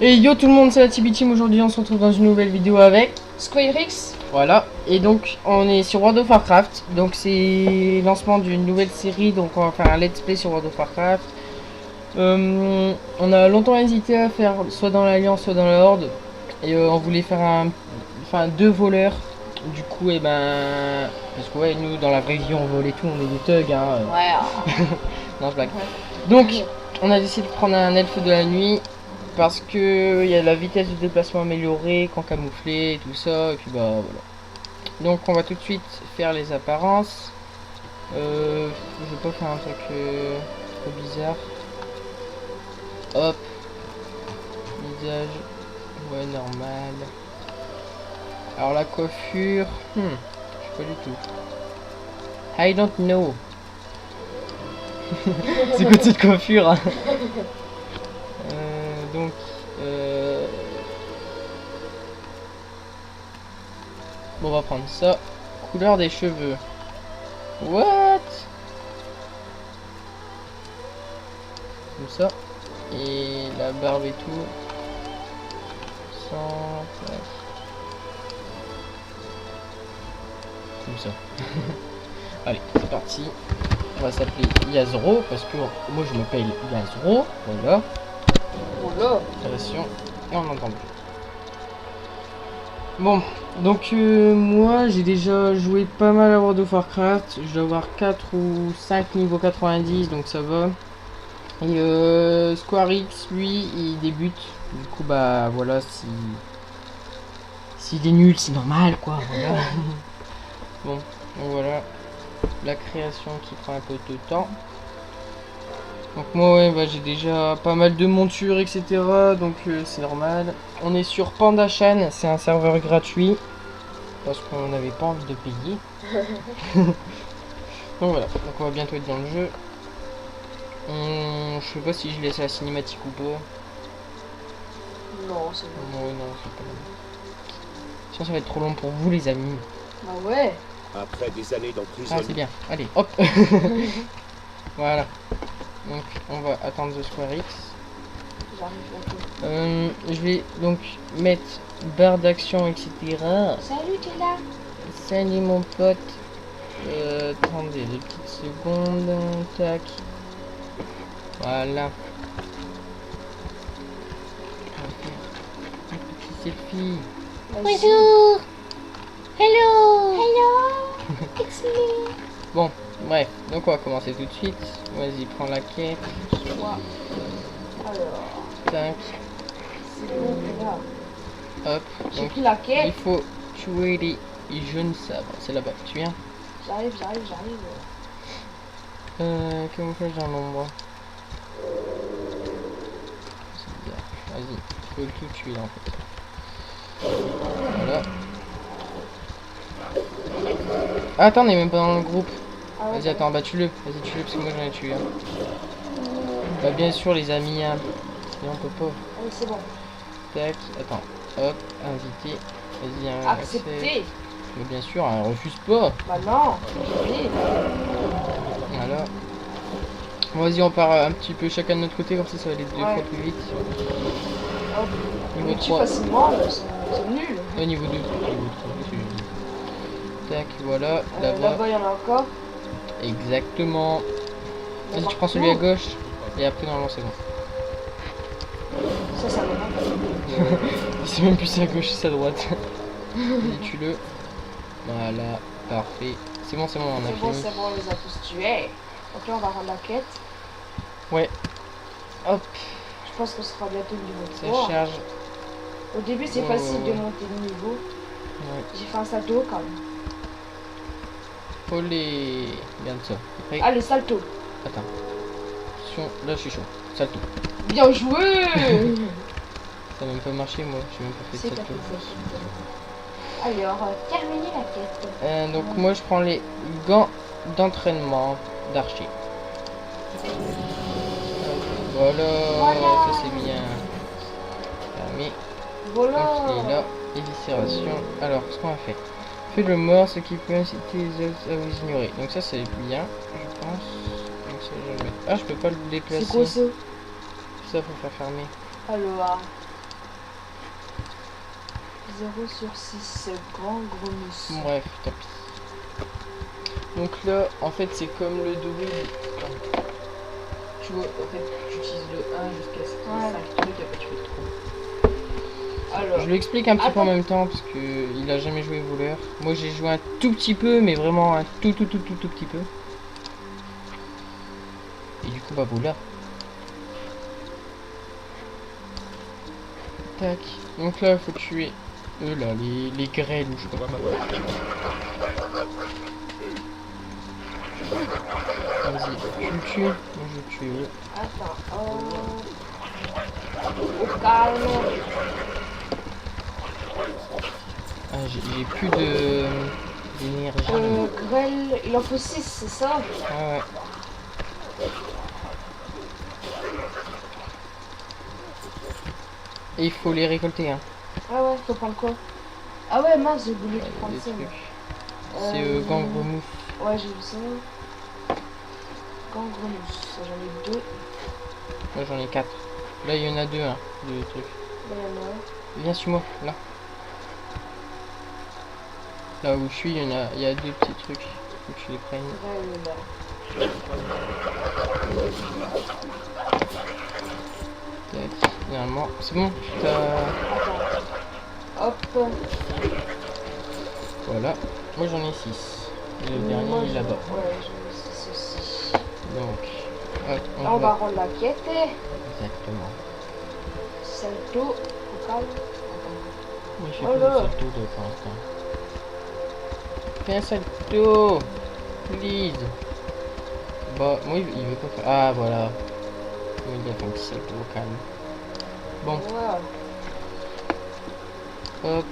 Et yo tout le monde, c'est la TB Team. Aujourd'hui on se retrouve dans une nouvelle vidéo avec Squarix. Voilà, et donc on est sur World of Warcraft. Donc c'est lancement d'une nouvelle série, donc on va faire un let's play sur World of Warcraft. On a longtemps hésité à faire soit dans l'Alliance soit dans la Horde. Et on voulait faire deux voleurs. Du coup, et ben... Parce que ouais, nous dans la vraie vie on vole et tout, on est des thugs hein. Ouais. Non, je blague. Donc on a décidé de prendre un elfe de la nuit. Parce que il y a la vitesse de déplacement améliorée, quand camouflé et tout ça, et puis bah voilà. Donc on va tout de suite faire les apparences. Je vais pas faire un truc trop bizarre. Hop. Visage. Ouais, normal. Alors la coiffure. Je sais pas du tout. I don't know. C'est quoi cette coiffure hein. Donc bon, on va prendre ça. Couleur des cheveux. What? Comme ça. Et la barbe et tout. Sans... Comme ça. Allez, c'est parti. On va s'appeler Yazro parce que moi je m'appelle Yazro. Voilà. Oula. Attention. Et on entend plus. Bon, donc moi j'ai déjà joué pas mal à World of Warcraft. Je dois avoir 4 ou 5 niveaux 90, donc ça va. Et Squarix, lui, il débute. Du coup, bah voilà, s'il est nul, c'est normal quoi. Voilà. Bon, donc voilà. La création qui prend un peu de temps. Donc moi ouais, bah, j'ai déjà pas mal de montures etc, donc c'est normal. On est sur Pandachan, c'est un serveur gratuit parce qu'on n'avait pas envie de payer. Donc voilà, donc on va bientôt être dans le jeu. Je sais pas si je laisse la cinématique ou pas. Non, c'est bon. Non, c'est pas bon. Sinon ça va être trop long pour vous les amis. Bah ouais. Après des années d'emprisonnement. Ah c'est bien, allez hop. Voilà. Donc on va attendre The Squarix. J'arrive bientôt. Je vais donc mettre barre d'action etc. Salut, t'es là? Salut mon pote. Attendez 2 petites secondes. Tac. Voilà. Un petit selfie. Bonjour. Hello. Hello. It's me. Bon, bref. Donc on va commencer tout de suite. Vas-y, prends la quête. Moi. Alors, Tac. c'est bon, t'es là. Hop. J'ai Donc pris la il quête. faut tuer les jeunes sabres. C'est là-bas. Tu viens? J'arrive. Camouflage dans l'ombre. C'est bizarre. Vas-y, faut le tout tuer là en fait. Voilà. Ah, attends, on est même pas dans le groupe. Ah ouais, Vas-y, attends, bah tue-le. Vas-y, tue-le parce que moi j'en ai tué. Bah bien sûr les amis, hein. Sinon on peut pas. allez, c'est bon. Tac, attends. Hop, invité. Vas-y, hein, Accepté. mais bien sûr, hein, refuse pas. Bah non, j'ai dit. Voilà. Bon, vas-y, on part un petit peu chacun de notre côté, comme ça va aller 2 fois plus vite. Hop. Niveau On tue 3. facilement, c'est nul. Niveau 2. Niveau 3, qu'est-ce que je dis. Tac, voilà, là-bas. Là-bas, il y en a encore. Exactement. Vas-y, tu prends celui à gauche. Et après, normalement, c'est bon. Ça va. Il sait même plus si c'est à gauche ou si c'est à droite. Vas-y, tue-le. Voilà, parfait. C'est bon, on a C'est fini. bon, on les a tous tués. Ok, on va rendre la quête. Ouais. Hop, Je pense qu'on sera bientôt au niveau ça 3. charge. Au début, c'est Oh. facile de monter le niveau. Ouais. J'ai fait un salto quand même. Faut les... Regarde ça. T'es prêt? Allez, salto. Attends. Attention, là je suis chaud. Salto. Bien joué. Ça a même pas marché, moi. J'ai même pas fait C'est de pas salto. fait. Alors, terminer la quête. Donc moi je prends les gants d'entraînement d'archer. Voilà, ça c'est bien. Fermé. Voilà. Donc il est là. Éviscération. Alors ce qu'on va faire. Fais le mort, ce qui peut inciter les autres à vous ignorer. Donc ça c'est bien, je pense. Donc ça je vais le mettre. Ah, je peux pas le déplacer. C'est quoi ça? Ça faut faire fermer. Alors, 0 sur 6. Grand grenouille. Bref, tant pis. Donc là, en fait, c'est comme le double. Tu vois, en fait, tu utilises le 1 jusqu'à ce qu'il y ait 5 trucs, après tu fais le trou. Alors, Je lui explique un petit peu en même temps, parce que il a jamais joué voleur. Moi, j'ai joué un tout petit peu, mais vraiment un tout petit peu. Et du coup, bah voleur. Tac. Donc là, il faut tuer eux là, les grêles ou je sais pas quoi. Vas-y, tu le tues. Moi je le tue eux. attends. Au calme. Ah, j'ai plus d'énergie. Grêle, il en faut 6, c'est ça? Ouais. Et il faut les récolter, hein. Ah ouais, faut prendre quoi? Ah ouais, mince, j'ai oublié de prendre Des ça. trucs. C'est gangrenous. Ouais, j'ai vu ça. Gangrenous, j'en ai 2. Moi j'en ai 4. Là il y en a 2, hein, de trucs. Là, il y en a un. Viens sur moi, là. Là où je suis, il y a 2 petits trucs. Faut que tu les prennes. Grêle, là. Tac. Normalement, c'est bon. Hop. Voilà. Moi j'en ai 6. Et le dernier il est là-bas. Ouais, j'en ai 6 aussi. Donc, hop, Là, on va rendre la quête. Exactement. Salto. Au calme. Moi je fais Oh pas là. de salto de pour l'instant. Fais un salto. Please. Bah, moi il veut pas faire. Ah voilà. Moi il a fait un petit salto au calme. Bon, Ouais. hop.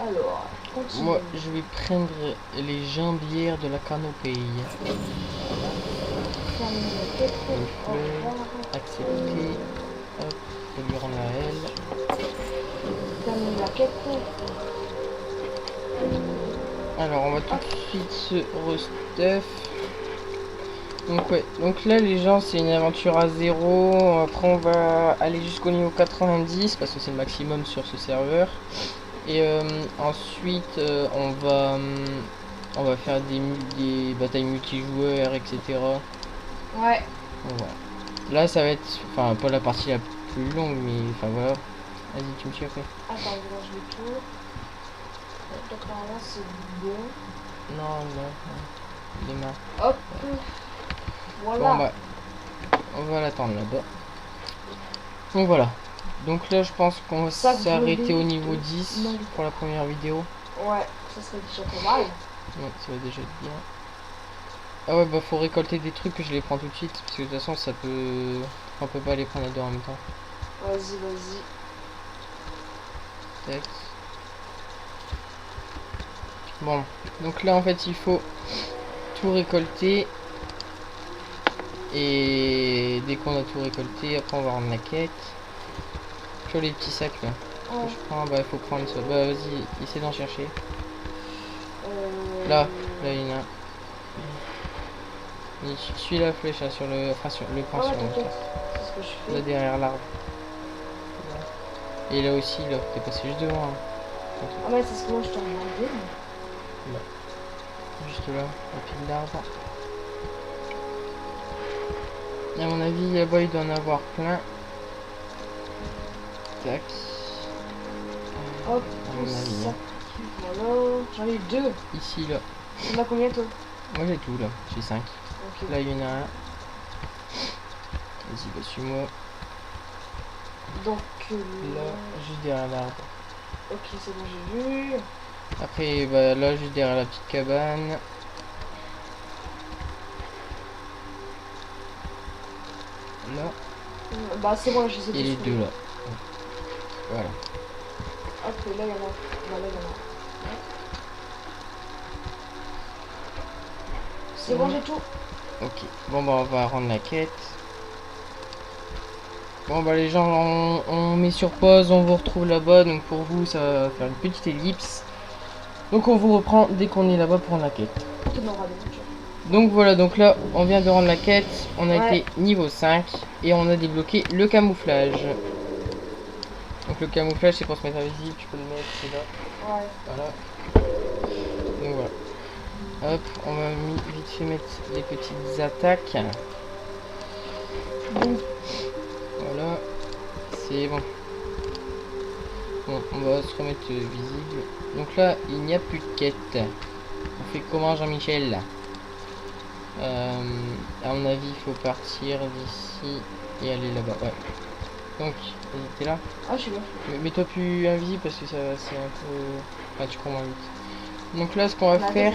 Alors, continue. Moi je vais prendre les jambières de la canopée. Termine la quête. Au revoir. Accepter. Hop, faut lui rendre la L. Termine la quête. Alors on va tout de suite se restuff. Donc ouais, donc là les gens c'est une aventure à 0. Après on va aller jusqu'au niveau 90 parce que c'est le maximum sur ce serveur. Et ensuite on va faire des batailles multijoueurs, etc. Ouais. Donc, voilà. Là ça va être, enfin pas la partie la plus longue mais enfin voilà. Vas-y tu me tues après. Attends, je range le tour. Donc là c'est bon. Non, démarre. Hop. Voilà. Bon bah, on va l'attendre là-bas. Donc voilà. Donc là je pense qu'on va Ça, s'arrêter vous au niveau 10 non. pour la première vidéo. Ouais, ça serait déjà pas mal. Ouais, ça va déjà être bien. Ah ouais bah faut récolter des trucs que je les prends tout de suite. Parce que de toute façon ça peut... On peut pas les prendre les deux en même temps. Vas-y, vas-y. Tac. Bon, donc là en fait il faut tout récolter. Et dès qu'on a tout récolté, après on va rendre la quête. Tu vois les petits sacs là que je prends, bah il faut prendre ça. Bah vas-y, essaie d'en chercher. Là il y en a un. Suis la flèche là, sur le. Enfin sur le point sur le t'inquiète. C'est ce que je fais. là derrière l'arbre. Et là aussi, là, t'es passé juste devant. Hein. Ah ouais, c'est ce que moi je t'ai demandé. Juste là, au pied de l'arbre. À mon avis, là-bas, il doit en avoir plein. Tac. Hop, À mon avis. ça. Hein. Voilà, j'en ai 2. Ici, là. T'en as combien toi? Moi, j'ai tout, là. J'ai 5. Ok. Là, il y en a un. Vas-y, bah, suis-moi. Donc Là, juste derrière l'arbre. ok, c'est bon, j'ai vu. Après, bah, là, juste derrière la petite cabane. Là. Bah, c'est bon, je les ai Et les tous deux, là. Voilà. Hop, et là, il y en a. Voilà, il y en a. C'est bon, j'ai tout. Ok. Bon, bah, on va rendre la quête. Bon bah les gens, on met sur pause, on vous retrouve là-bas, donc pour vous ça va faire une petite ellipse. Donc on vous reprend dès qu'on est là-bas pour rendre la quête. Donc voilà, donc là on vient de rendre la quête, on a été niveau 5 et on a débloqué le camouflage. Donc le camouflage c'est pour se mettre invisible, tu peux le mettre, c'est là. Ouais. Voilà. Donc voilà. Hop, on va vite fait mettre les petites attaques. Bon. Voilà. C'est bon. Bon, on va se remettre visible. Donc là, il n'y a plus de quête. On fait comment, Jean-Michel? À mon avis, il faut partir d'ici et aller là-bas. Ouais. Donc, vas-y, t'es là? Ah, je suis là. Mets-toi plus invisible parce que ça c'est un peu... Enfin, tu comprends vite. Donc là, ce qu'on va faire,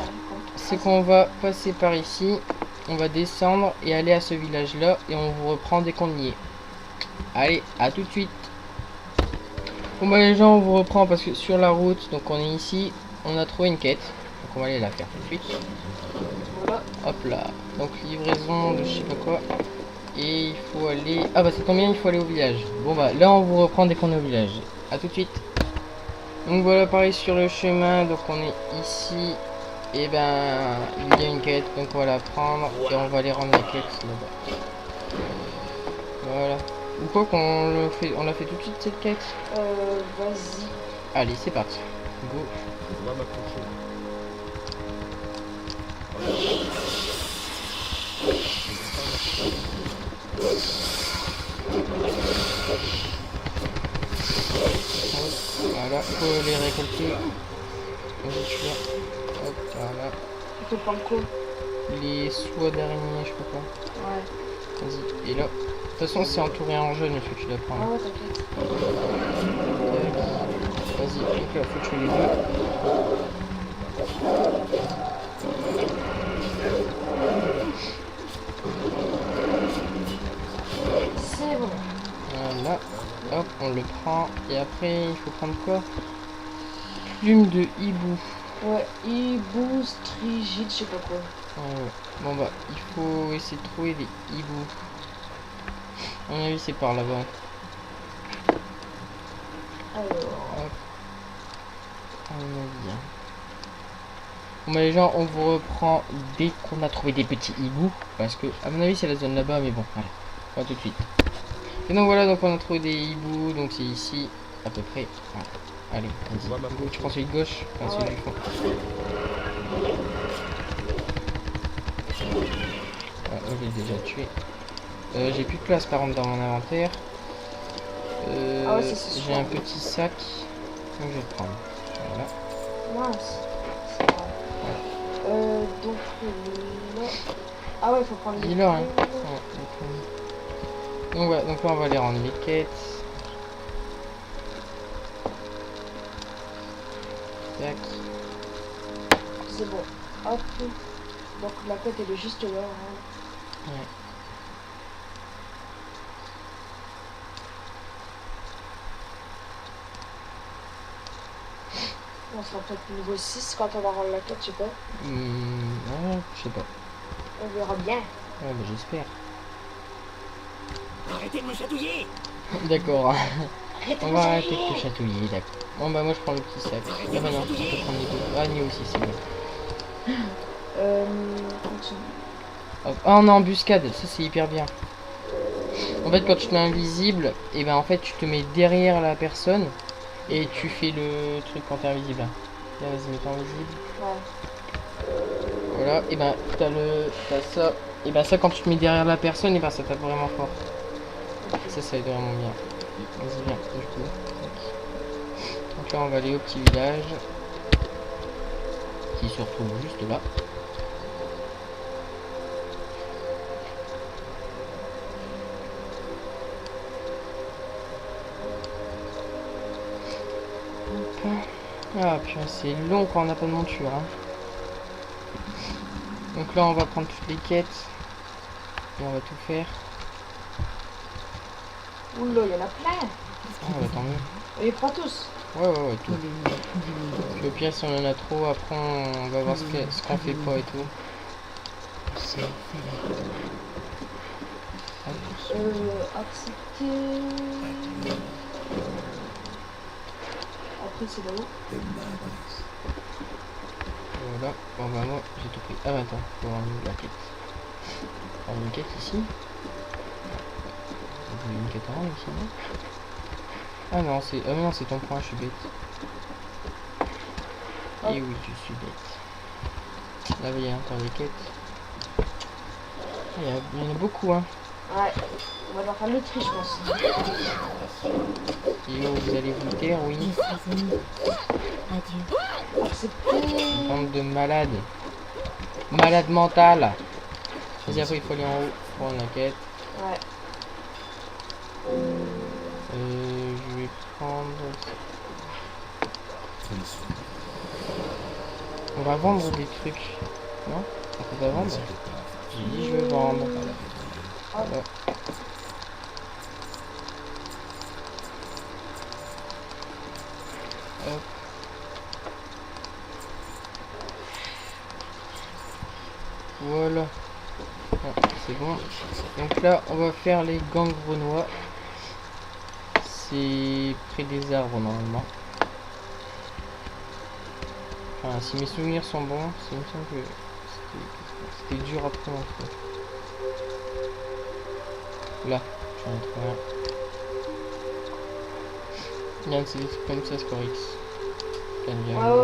c'est qu'on va passer par ici. On va descendre et aller à ce village-là. Et on vous reprend dès qu'on y est. Allez, à tout de suite. Bon bah les gens, on vous reprend parce que sur la route, donc on est ici. On a trouvé une quête. Donc on va aller la faire tout de suite. Voilà. Hop là. Donc livraison de je sais pas quoi. Et il faut aller... Ah bah ça tombe bien, il faut aller au village. Bon bah là on vous reprend dès qu'on est au village. À tout de suite. Donc voilà, pareil sur le chemin. Donc on est ici. Et ben il y a une quête. Donc on va la prendre. Et on va aller rendre la quête là-bas. Voilà. Ou quoi qu'on le fait... On l'a fait tout de suite cette quête. Vas-y. Allez, c'est parti. Go. Je dois m'approcher. Voilà, faut les récolter. Vas-y, je suis là. Hop, voilà. Il faut prendre quoi? Les soies d'araignée, je peux pas. Ouais. Vas-y, et là. De toute façon, c'est entouré en jaune, il faut que tu la Ah prennes. ouais, t'inquiète. Vas-y, donc là, faut tuer les deux. C'est bon. Voilà. Hop, on le prend. Et après, il faut prendre quoi? Plume de hibou. Ouais, hibou, strigide, je sais pas quoi. Ouais. Bon bah, il faut essayer de trouver les hiboux. À mon avis, c'est par là-bas. Alors. Hop. À mon avis. Bon bah les gens, on vous reprend dès qu'on a trouvé des petits hiboux. Parce que, à mon avis, c'est la zone là-bas, mais bon, voilà. Pas tout de suite. Et donc voilà, donc on a trouvé des hiboux, donc c'est ici, à peu près. Voilà. Allez, vas-y. Tu prends celui de gauche, enfin celui du fond. Ouais, moi je l'ai déjà tué. J'ai plus de place par contre dans mon inventaire. Ah ouais, c'est j'ai un petit sac. Donc je vais le prendre. Voilà. Mince. C'est grave. Donc là. Ah ouais, il faut prendre les. Il est là, hein. Ouais, donc, ouais, donc là on va aller rendre les quêtes. Tac. C'est bon. Hop. Donc la quête elle est juste là. Hein. Ouais. On sera peut-être niveau 6 quand on va rendre la quête, je sais pas. Ouais, je sais pas. On verra bien. Ouais, bah j'espère. Arrêtez de me chatouiller! D'accord. On va arrêter de te chatouiller, d'accord. Bon bah moi je prends le petit sac. Ah bah non, je peux prendre les deux. Ah, Ni aussi, c'est bon. Continue. Hop. Ah, on est en embuscade, ça c'est hyper bien. En fait quand tu te mets invisible, et ben en fait tu te mets derrière la personne et tu fais le truc quand t'es invisible. Là vas-y, mets-toi invisible. Ouais. Voilà, et ben t'as ça. Et ben ça quand tu te mets derrière la personne, et ben ça tape vraiment fort. Ça aide vraiment bien. Vas-y viens, du coup. Donc là on va aller au petit village. Qui se retrouve juste là. Ah putain, c'est long quand on n'a pas de monture. Hein. Donc là on va prendre toutes les quêtes. Et on va tout faire. Oula, il y en a plein. Ah bah tant mieux. Et pas tous. Ouais, tout. Puis au pire si on en a trop, après on va voir ce qu'on fait pas et tout. Accepter. Après c'est là-haut. Voilà, bon bah moi j'ai tout pris. Ah bah attends, faut avoir la quête. Alors une quête ici. Une quête en haut ici, non? Ah non, c'est non, c'est ton point, je suis bête. Hop. Et oui, je suis bête. Là, il y a encore des quêtes. Il y en a beaucoup, hein. Ouais. On va devoir faire le tri, je pense. Et oh, vous allez vous taire, oui. Je suis venue. Adieu. Accepter. Bande de malades. Malade mental. Vas-y, après, il faut aller en haut pour prendre la quête. Ouais. Je vais prendre... On va vendre des trucs. Non? On peut pas vendre? J'ai dit je veux vendre. Voilà. Hop. Voilà. Ah, c'est bon. Donc là, on va faire les gangs grenouilles. C'est près des arbres normalement. Enfin, si mes souvenirs sont bons, il me semble que c'était dur à prendre en fait. Là, j'en ai trouvé un. Il y a un de ces trucs comme ça, Scorix. Ouais,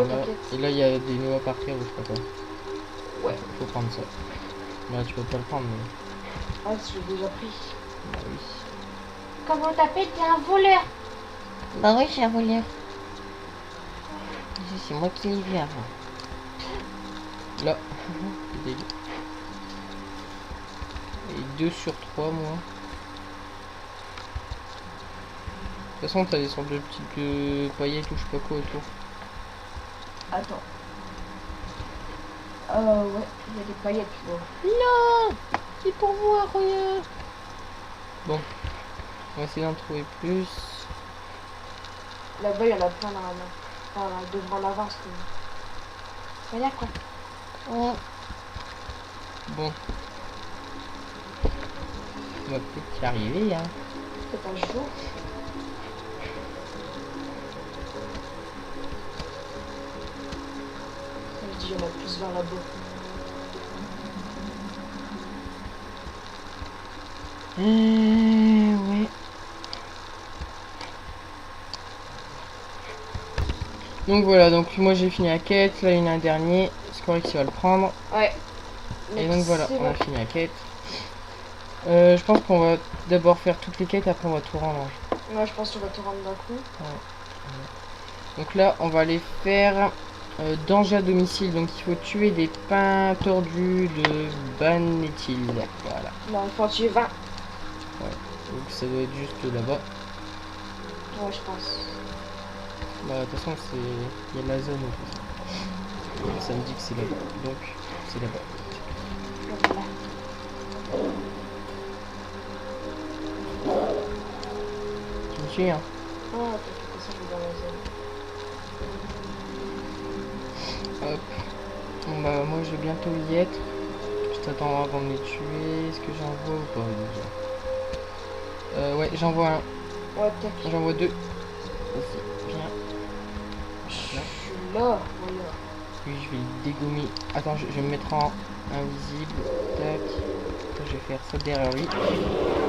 t'inquiète. Et là, il y a des noix par terre ou je sais pas quoi. Ouais. Faut prendre ça. Là, tu peux pas le prendre, mais. Ah, je l'ai déjà pris. Bah oui. Comment t'appelles? T'es un voleur. Bah oui, j'ai un voleur. C'est moi qui l'ai vu avant. Là. C'est dégueu. Et 2 sur 3, moi. De toute façon, t'as des sortes de petites paillettes ou je sais pas quoi autour. Attends. Ouais, il y a des paillettes, tu vois. Non, c'est pour voir, regarde. Bon, on va essayer d'en trouver plus. Là-bas, il y en a plein dans la main. Enfin, devant l'avance, quand même. Voilà, quoi. Ouais. Bon, on va peut-être y arriver, hein. C'est un jour. Je dis, il y en a plus vers là-bas. Ouais. Donc voilà, donc moi j'ai fini la quête, là il y en a un dernier, Scorix il va le prendre. Ouais. Et donc voilà, c'est on a bon. fini la quête. Je pense qu'on va d'abord faire toutes les quêtes, après on va tout rendre. Ouais, je pense qu'on va tout rendre d'un coup. Donc là, on va aller faire danger à domicile. Donc il faut tuer des pains tordus de Banétil. Voilà. Non, il faut en tuer 20. Donc ça doit être juste là-bas. Ouais, je pense. Bah de toute façon, c'est il y a la zone. En fait. Ça me dit que c'est là-bas. Donc c'est là-bas. Voilà. Tu me suis, hein? Ah, t'inquiète, ça, je vais dans la zone. Hop. Bon bah moi je vais bientôt y être. Je t'attends avant de les tuer. Est-ce que j'envoie ou pas déjà? Ouais, j'envoie un. Ouais, t'inquiète. J'envoie 2. Vas-y, viens. Je suis là, voilà. Lui je vais le dégommer. Attends, je vais me mettre en invisible. Tac. Je vais faire ça derrière lui.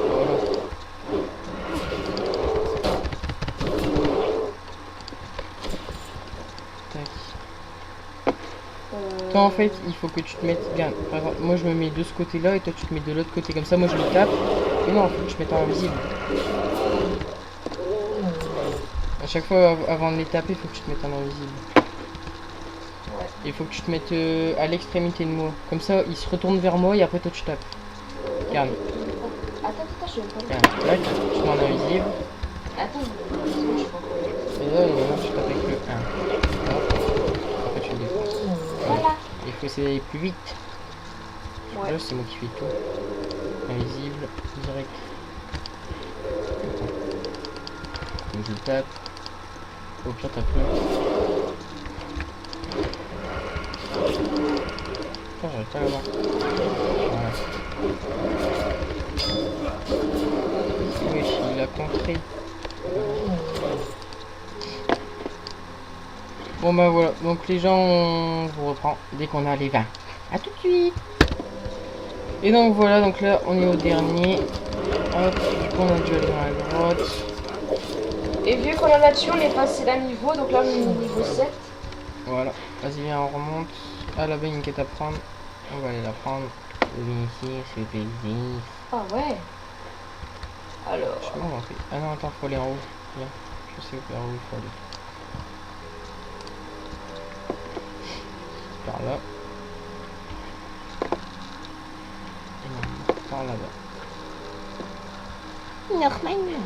Voilà. Tac. Toi en fait il faut que tu te mettes. Regarde, par exemple, moi je me mets de ce côté là et toi tu te mets de l'autre côté. Comme ça moi je le tape. Et non, il faut que je mette en invisible. À chaque fois avant de les taper, il faut que tu te mettes en invisible. Ouais. Il faut que tu te mettes à l'extrémité de moi. Comme ça, il se retourne vers moi et après toi tu tapes. Regarde. Attends, je vais pas le Regarde. Tac, je mets en invisible. Attends, je sais pas quoi. Et là, maintenant tu tapes avec le 1. Hop. Après tu le défonces. Voilà. Il faut essayer d'aller plus vite. Ouais. Là, c'est moi qui fais tout. Invisible, direct. Donc je le tape. Au pire, tape le. Putain, j'arrive pas à l'avoir. Voilà. Oui, il a contré. Bon bah voilà, donc les gens, on vous reprend dès qu'on a les 20. A tout de suite. Et donc voilà, donc là on est au dernier. Hop, du coup on a dû aller dans la grotte. Et vu qu'on en a dessus, on est passé d'un niveau, donc là on est au niveau 7. Voilà. Vas-y, viens, on remonte. Ah, là-bas, il y a une quête à prendre. On va aller la prendre. Oui, ici, c'est plaisir. Ah ouais. Alors, Je sais pas où on fait. Ah non, attends, faut aller en haut. Viens. Je sais vers où il faut aller. Par là. Et non, par là-bas. Normalement.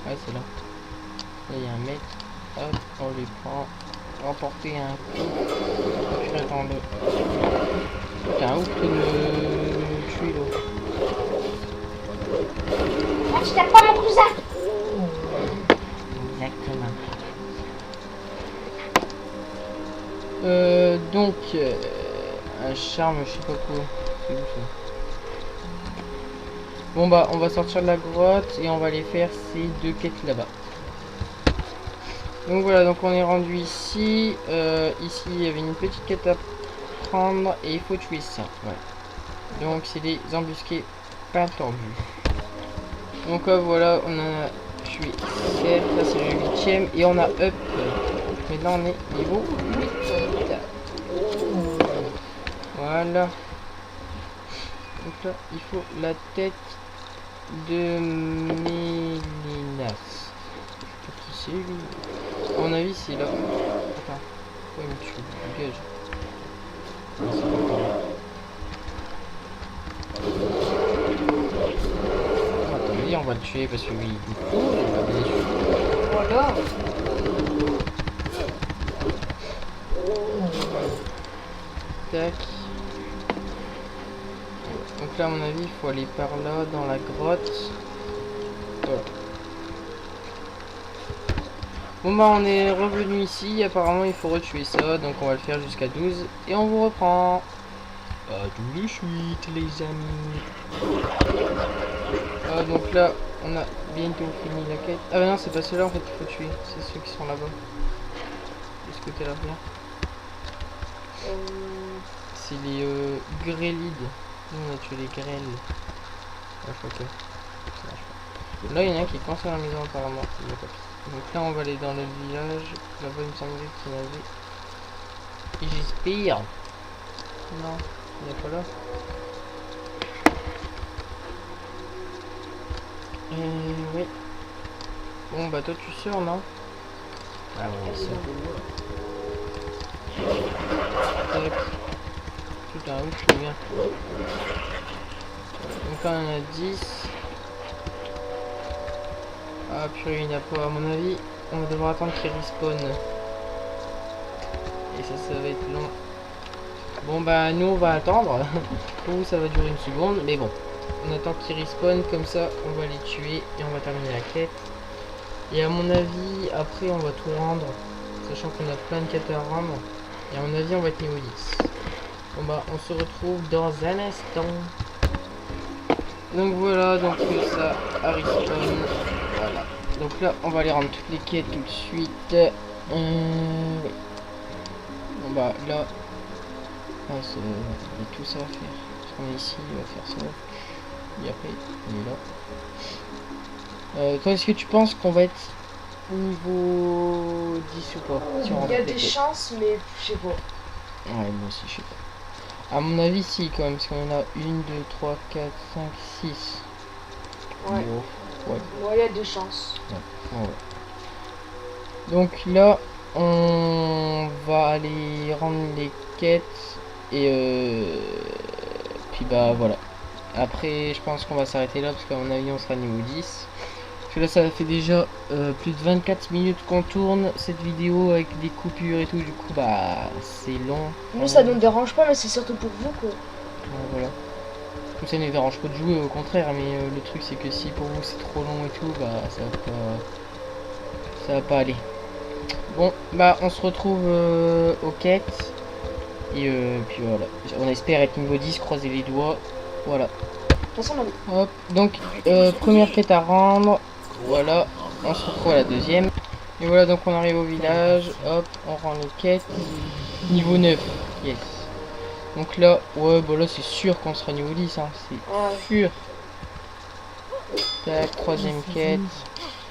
Ouais, c'est là. Là, il y a un mec. Hop, on les prend. Remporter un coup. Je attends le. Putain, où tu me tuer là? ah, tu tapes pas mon cousin. Exactement. Donc, un charme, je sais pas quoi. C'est où ça? Bon bah, on va sortir de la grotte et on va aller faire ces 2 quêtes là-bas. Donc voilà, donc on est rendu ici. Ici, il y avait une petite quête à prendre et il faut tuer ça. Voilà. Donc c'est des embusqués pas tordus. Donc voilà, on a tué 7, là c'est le 8ème et on a up. Maintenant on est niveau 8. Voilà. Donc là, il faut la tête de Mélinas. Qui c'est lui? À mon avis, c'est là. Attends. Pourquoi il me tue? Dégage. Non, c'est pas par là. Attendez, on va le tuer parce que lui, il est cool, il va bien tuer. Voilà. Tac. Donc là, à mon avis, il faut aller par là, dans la grotte. Voilà. Bon bah, on est revenu ici. Apparemment, il faut retuer ça. Donc, on va le faire jusqu'à 12. Et on vous reprend. À tout de suite, les amis. Ah, donc là, on a bientôt fini la quête. Ah, bah non, c'est pas ceux-là en fait qu'il faut tuer. C'est ceux qui sont là-bas. De ce côté-là, bien. C'est les Grélides. Nous on a tué les grêles. Ah, je crois que ça marche pas. Là il y en a un qui est coincé dans la maison apparemment. Donc là on va aller dans le village. Là-bas il me semblait qu'il y en avait. Et j'espère. Non, il n'y a pas là. Oui. Bon bah toi tu sors non? Ah ouais, ça. Tac. Putain, où je suis bien. Donc là on en a 10. Ah purée, il n'y a pas, à mon avis, on va devoir attendre qu'il respawn. Et ça va être long. Bon bah nous on va attendre. Pour vous ça va durer une seconde, mais bon. On attend qu'il respawn, comme ça on va les tuer et on va terminer la quête. Et à mon avis, après on va tout rendre. Sachant qu'on a plein de quêtes à rendre. Et à mon avis on va être niveau 10. Bon bah on se retrouve dans un instant. Donc voilà, donc ça a respawn. Voilà. Donc là on va aller rendre toutes les quêtes tout de suite. Oui. Bon bah là. Ah, il y a tout ça à faire. Parce qu'on est ici, il va faire ça. Et après, il est là. Toi est-ce que tu penses qu'on va être niveau 10 ou pas si on Il y a rentre des les quêtes? chances, mais je sais pas. Ouais, moi aussi, je sais pas. À mon avis, si, quand même, parce qu'on en a 1, 2, 3, 4, 5, 6. Ouais. Bon, ouais. Moi, il y a des chances. Ouais. Donc là, on va aller rendre les quêtes. Et puis bah voilà. Après, je pense qu'on va s'arrêter là, parce qu'à mon avis, on sera niveau 10. Parce que là, ça fait déjà plus de 24 minutes qu'on tourne cette vidéo avec des coupures et tout. Du coup, bah, c'est long. Nous, ça nous dérange pas, mais c'est surtout pour vous, quoi. Ouais, voilà. Comme ça ne les dérange pas de jouer, au contraire. Mais le truc, c'est que si pour vous c'est trop long et tout, bah, ça va pas aller. Bon, bah, on se retrouve aux quêtes. Et puis voilà. On espère être niveau 10, croiser les doigts. Voilà. De toute façon, on a... Hop, donc première quête à rendre. Voilà, on se retrouve à la deuxième. Et voilà, donc on arrive au village. Hop, on rend les quêtes. Niveau 9, yes. Donc là, ouais, bah là c'est sûr qu'on sera niveau 10, hein. C'est sûr. Tac, troisième quête.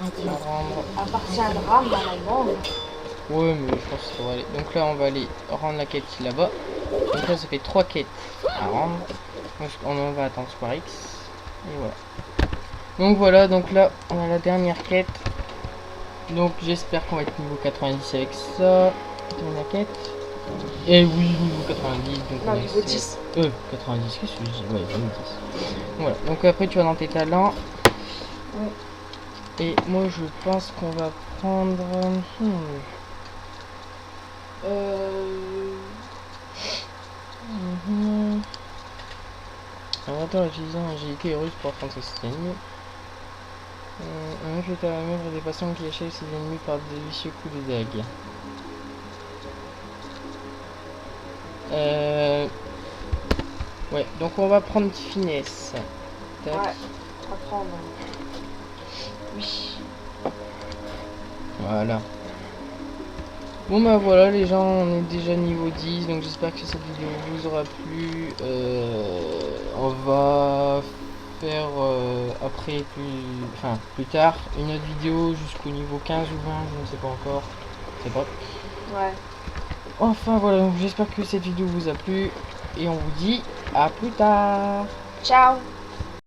rendre. Appartiendra normalement. Ouais, mais je pense que ça va aller. Donc là, on va aller rendre la quête là-bas. Donc là, ça fait 3 quêtes à rendre. Donc, on va attendre Square X. Et voilà. Donc voilà, donc là, on a la dernière quête. Donc j'espère qu'on va être niveau 90 avec ça. Dernière quête. Et oui, niveau 90. Donc Non, on niveau essaie- 10. 90, qu'est-ce que je dis? Ouais, niveau 10. Voilà, donc après tu vas dans tes talents. Ouais. Et moi je pense qu'on va prendre... Alors attends, utilisant agilité et ruse pour affronter cet ennemi. Un mec est à la main des patients qui achèvent ses ennemis par des vicieux coups de dague. Ouais, donc on va prendre finesse. Tac. Ouais, on va prendre. Oui. Voilà. Bon bah voilà les gens, on est déjà niveau 10, donc j'espère que cette vidéo vous aura plu. On va faire après plus tard une autre vidéo jusqu'au niveau 15 ou 20, je ne sais pas encore. Je sais pas. Ouais. Enfin voilà, donc j'espère que cette vidéo vous a plu et on vous dit à plus tard. Ciao.